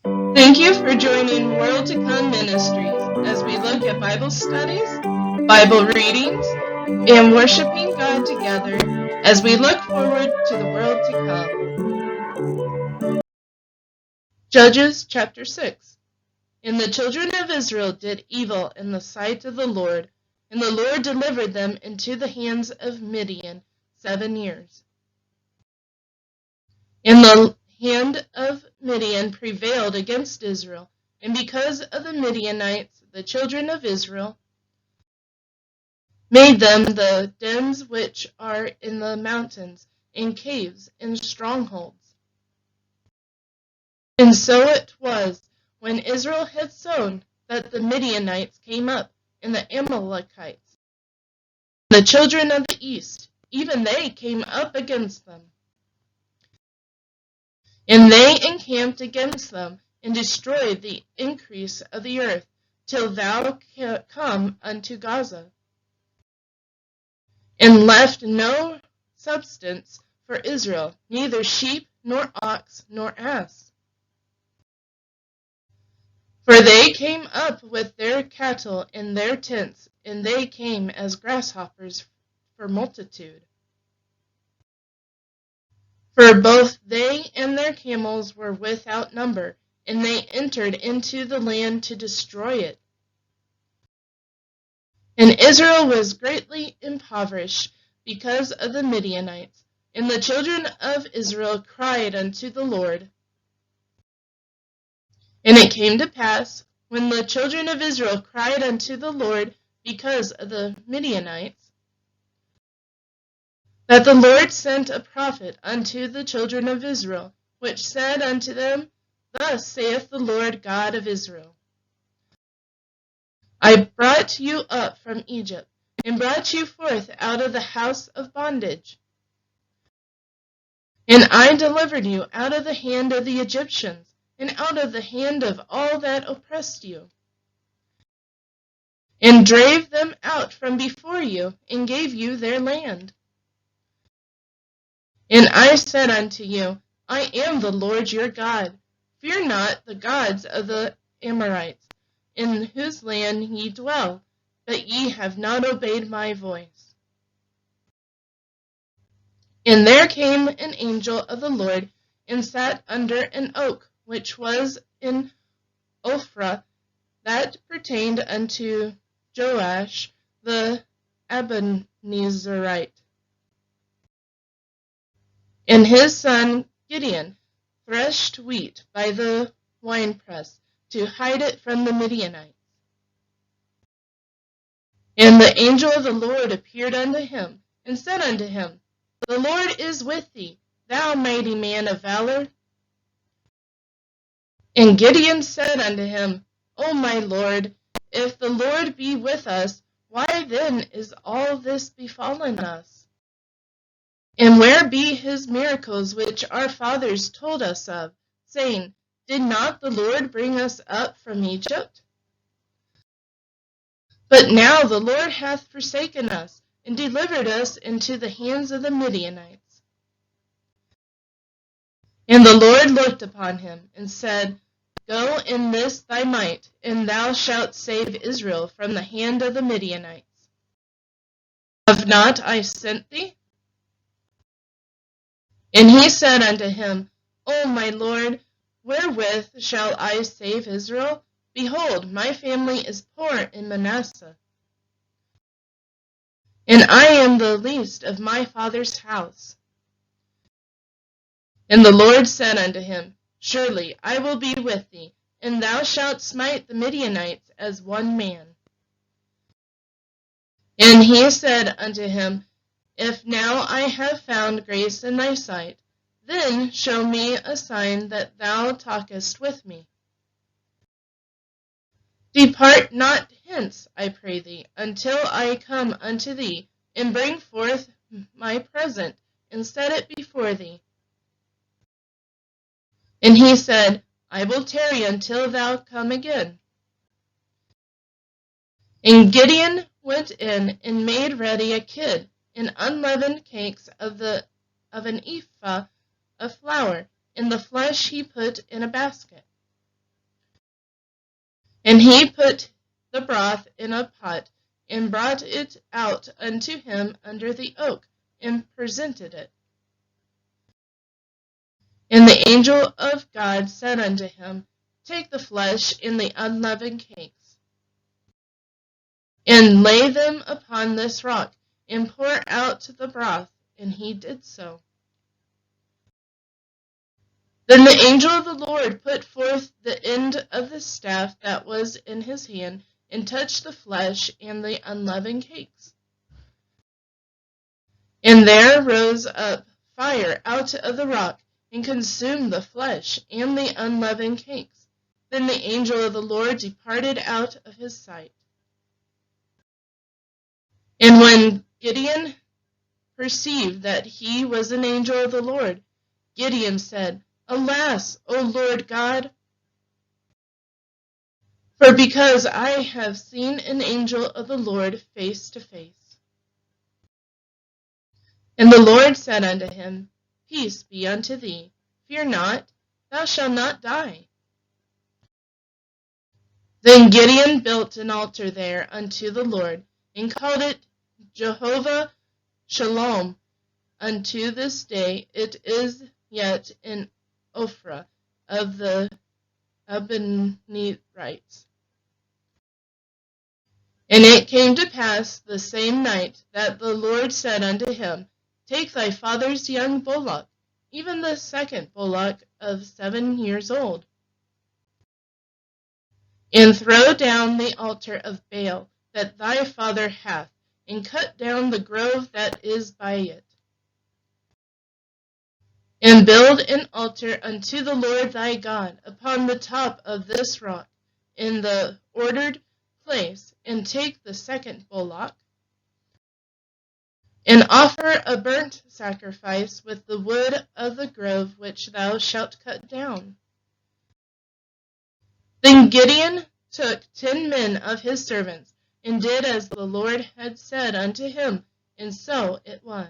Thank you for joining World to Come Ministries as we look at Bible studies, Bible readings, and worshiping God together as we look forward to the world to come. Judges chapter 6. And the children of Israel did evil in the sight of the Lord, and the Lord delivered them into the hands of Midian 7 years. And the hand of Midian prevailed against Israel, and because of the Midianites, the children of Israel made them the dens which are in the mountains, and caves, and strongholds. And so it was, when Israel had sown, that the Midianites came up, and the Amalekites, the children of the east, even they came up against them. And they encamped against them, and destroyed the increase of the earth, till thou come unto Gaza, and left no substance for Israel, neither sheep, nor ox, nor ass. For they came up with their cattle in their tents, and they came as grasshoppers for multitude. For both they and their camels were without number, and they entered into the land to destroy it. And Israel was greatly impoverished because of the Midianites, and the children of Israel cried unto the Lord. And it came to pass, when the children of Israel cried unto the Lord because of the Midianites, that the Lord sent a prophet unto the children of Israel, which said unto them, Thus saith the Lord God of Israel, I brought you up from Egypt, and brought you forth out of the house of bondage. And I delivered you out of the hand of the Egyptians, and out of the hand of all that oppressed you, and drave them out from before you, and gave you their land. And I said unto you, I am the Lord your God. Fear not the gods of the Amorites, in whose land ye dwell, but ye have not obeyed my voice. And there came an angel of the Lord, and sat under an oak, which was in Ophrah, that pertained unto Joash the Abiezrite. And his son Gideon threshed wheat by the winepress, to hide it from the Midianites. And the angel of the Lord appeared unto him, and said unto him, The Lord is with thee, thou mighty man of valor. And Gideon said unto him, O my Lord, if the Lord be with us, why then is all this befallen us? And where be his miracles which our fathers told us of, saying, Did not the Lord bring us up from Egypt? But now the Lord hath forsaken us, and delivered us into the hands of the Midianites. And the Lord looked upon him, and said, Go in this thy might, and thou shalt save Israel from the hand of the Midianites. Have not I sent thee? And he said unto him, O my Lord, wherewith shall I save Israel? Behold, my family is poor in Manasseh, and I am the least of my father's house. And the Lord said unto him, Surely I will be with thee, and thou shalt smite the Midianites as one man. And he said unto him, If now I have found grace in thy sight, then show me a sign that thou talkest with me. Depart not hence, I pray thee, until I come unto thee, and bring forth my present, and set it before thee. And he said, I will tarry until thou come again. And Gideon went in, and made ready a kid, and unleavened cakes of an ephah of flour, and the flesh he put in a basket. And he put the broth in a pot, and brought it out unto him under the oak, and presented it. And the angel of God said unto him, Take the flesh and the unleavened cakes, and lay them upon this rock, and pour out the broth. And he did so. Then the angel of the Lord put forth the end of the staff that was in his hand, and touched the flesh and the unleavened cakes. And there rose up fire out of the rock, and consumed the flesh and the unleavened cakes. Then the angel of the Lord departed out of his sight. And when Gideon perceived that he was an angel of the Lord, Gideon said, Alas, O Lord God, for because I have seen an angel of the Lord face to face. And the Lord said unto him, Peace be unto thee. Fear not, thou shalt not die. Then Gideon built an altar there unto the Lord, and called it Jehovah Shalom. Unto this day it is yet in Ophrah of the Midianites. And it came to pass the same night that the Lord said unto him, Take thy father's young bullock, even the second bullock of 7 years old, and throw down the altar of Baal that thy father hath, and cut down the grove that is by it, and build an altar unto the Lord thy God upon the top of this rock, in the ordered place, and take the second bullock, and offer a burnt sacrifice with the wood of the grove which thou shalt cut down. Then Gideon took 10 men of his servants, and did as the Lord had said unto him, and so it was.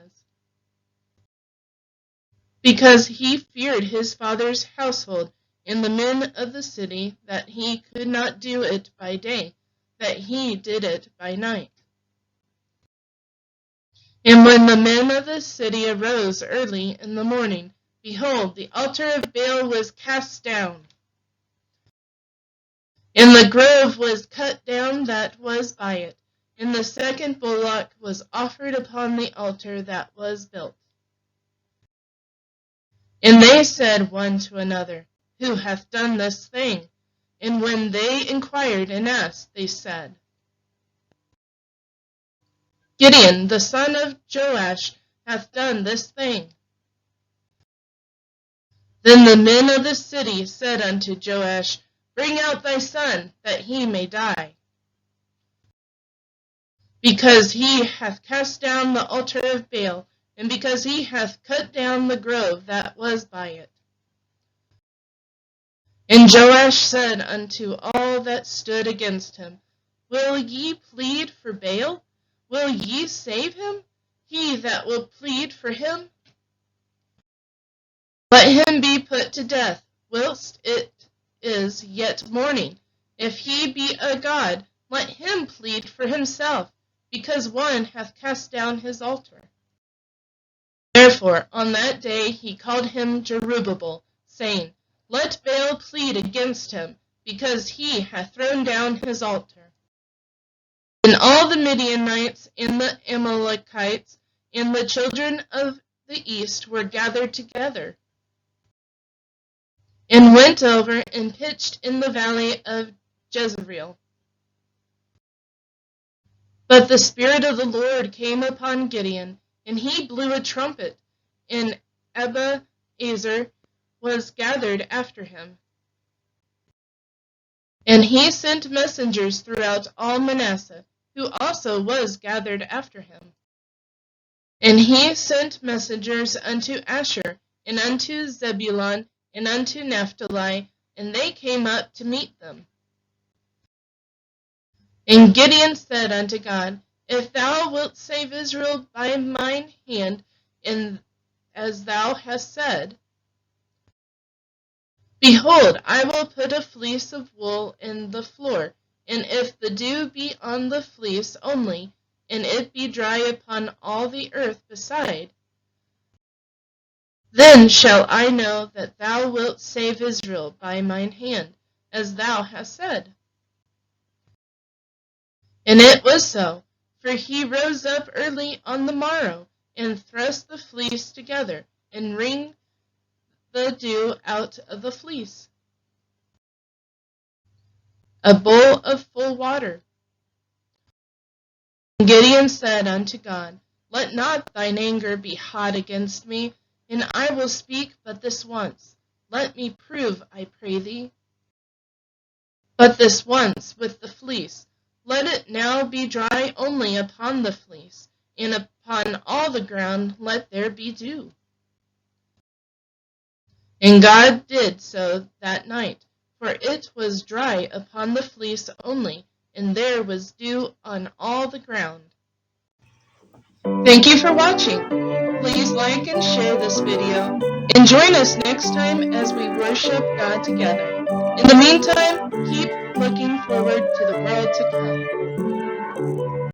Because he feared his father's household and the men of the city, that he could not do it by day, that he did it by night. And when the men of the city arose early in the morning, behold, the altar of Baal was cast down, and the grove was cut down that was by it, and the second bullock was offered upon the altar that was built. And they said one to another, Who hath done this thing? And when they inquired and asked, they said, Gideon, the son of Joash, hath done this thing. Then the men of the city said unto Joash, Bring out thy son, that he may die, because he hath cast down the altar of Baal, and because he hath cut down the grove that was by it. And Joash said unto all that stood against him, Will ye plead for Baal? Will ye save him? He that will plead for him, let him be put to death, whilst it is yet morning. If he be a god, let him plead for himself, because one hath cast down his altar. Therefore on that day he called him Jerubbaal, saying, Let Baal plead against him, because he hath thrown down his altar. And all the Midianites and the Amalekites and the children of the east were gathered together, and went over and pitched in the valley of Jezreel. But the Spirit of the Lord came upon Gideon, and he blew a trumpet, and Abiezer was gathered after him. And he sent messengers throughout all Manasseh, who also was gathered after him. And he sent messengers unto Asher, and unto Zebulun, and unto Naphtali, and they came up to meet them. And Gideon said unto God, If thou wilt save Israel by mine hand, and as thou hast said, Behold, I will put a fleece of wool in the floor, and if the dew be on the fleece only, and it be dry upon all the earth beside, then shall I know that thou wilt save Israel by mine hand, as thou hast said. And it was so, for he rose up early on the morrow, and thrust the fleece together, and wringed the dew out of the fleece, a bowl of full water. And Gideon said unto God, Let not thine anger be hot against me, and I will speak but this once. Let me prove, I pray thee, but this once with the fleece. Let it now be dry only upon the fleece, and upon all the ground let there be dew. And God did so that night, for it was dry upon the fleece only, and there was dew on all the ground. Thank you for watching. Please like and share this video, and join us next time as we worship God together. In the meantime, keep looking forward to the world to come.